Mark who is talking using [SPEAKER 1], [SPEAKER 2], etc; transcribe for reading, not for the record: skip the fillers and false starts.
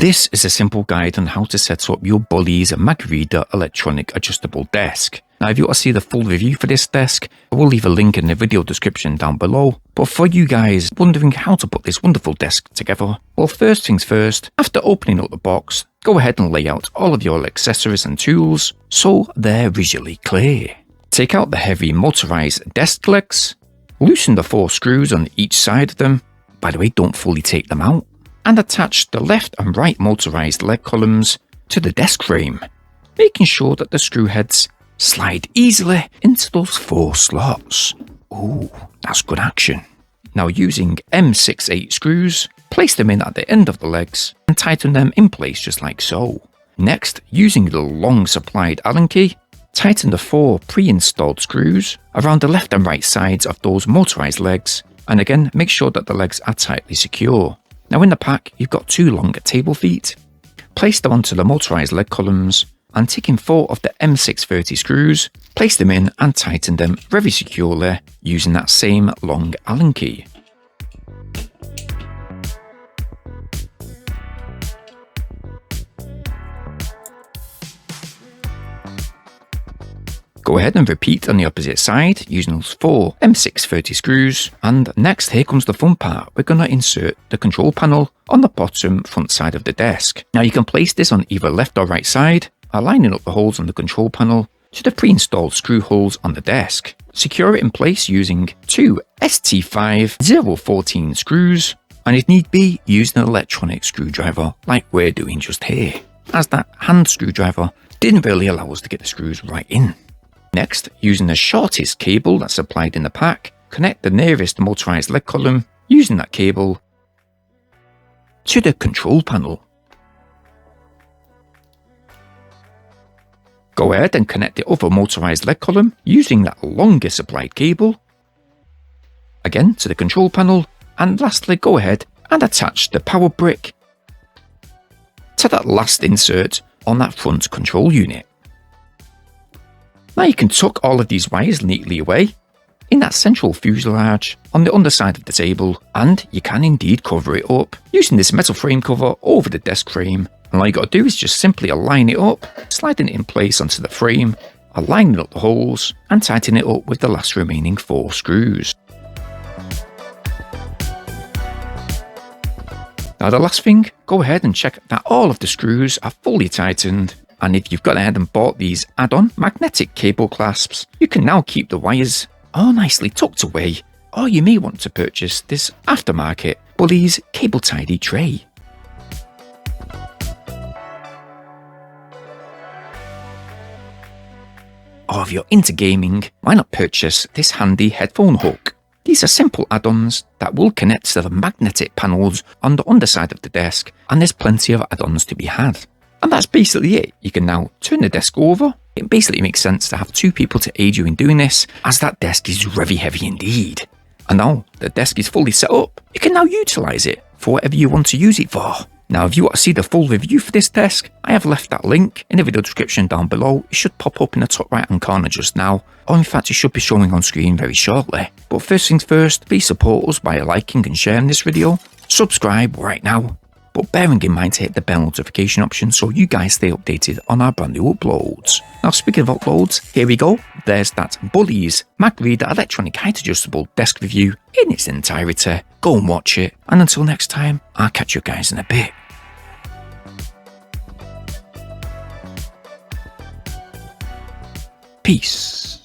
[SPEAKER 1] This is a simple guide on how to set up your Boulies Magvida electronic adjustable desk. Now if you want to see the full review for this desk, I will leave a link in the video description down below. But for you guys wondering how to put this wonderful desk together, well, first things first, after opening up the box, go ahead and lay out all of your accessories and tools so they're visually clear. Take out the heavy motorized desk legs, loosen the 4 screws on each side of them, by the way don't fully take them out, and attach the left and right motorized leg columns to the desk frame, making sure that the screw heads slide easily into those 4 slots. Ooh, that's good action. Now using M68 screws, place them in at the end of the legs and tighten them in place just like so. Next, using the long supplied Allen key, tighten the 4 pre-installed screws around the left and right sides of those motorized legs, and again make sure that the legs are tightly secure. Now in the pack you've got 2 longer table feet. Place them onto the motorized leg columns and taking 4 of the M630 screws, place them in and tighten them very securely using that same long Allen key. Go ahead and repeat on the opposite side using those 4 M630 screws, and next here comes the fun part. We're going to insert the control panel on the bottom front side of the desk. Now you can place this on either left or right side, aligning up the holes on the control panel to the pre-installed screw holes on the desk. Secure it in place using 2 ST5 014 screws, and if need be use an electronic screwdriver like we're doing just here, as that hand screwdriver didn't really allow us to get the screws right in. Next, using the shortest cable that's supplied in the pack, connect the nearest motorized leg column using that cable to the control panel. Go ahead and connect the other motorized leg column using that longer supplied cable, again to the control panel, and lastly go ahead and attach the power brick to that last insert on that front control unit. Now you can tuck all of these wires neatly away in that central fuselage on the underside of the table, and you can indeed cover it up using this metal frame cover over the desk frame. And all you got to do is just simply align it up, sliding it in place onto the frame, aligning up the holes and tighten it up with the last remaining 4 screws. Now the last thing, go ahead and check that all of the screws are fully tightened. And if you've gone ahead and bought these add-on magnetic cable clasps, you can now keep the wires all nicely tucked away, or you may want to purchase this aftermarket Boulies cable tidy tray. Or if you're into gaming, why not purchase this handy headphone hook? These are simple add-ons that will connect to the magnetic panels on the underside of the desk, and there's plenty of add-ons to be had. And that's basically it. You can now turn the desk over. It basically makes sense to have 2 people to aid you in doing this, as that desk is very heavy indeed. And now the desk is fully set up, you can now utilise it for whatever you want to use it for. Now if you want to see the full review for this desk, I have left that link in the video description down below. It should pop up in the top right hand corner just now, or in fact it should be showing on screen very shortly. But first things first, please support us by liking and sharing this video. Subscribe right now. But bearing in mind to hit the bell notification option so you guys stay updated on our brand new uploads. Now speaking of uploads, here we go. There's that Boulies Magvida electronic height adjustable desk review in its entirety. Go and watch it, and until next time, I'll catch you guys in a bit. Peace.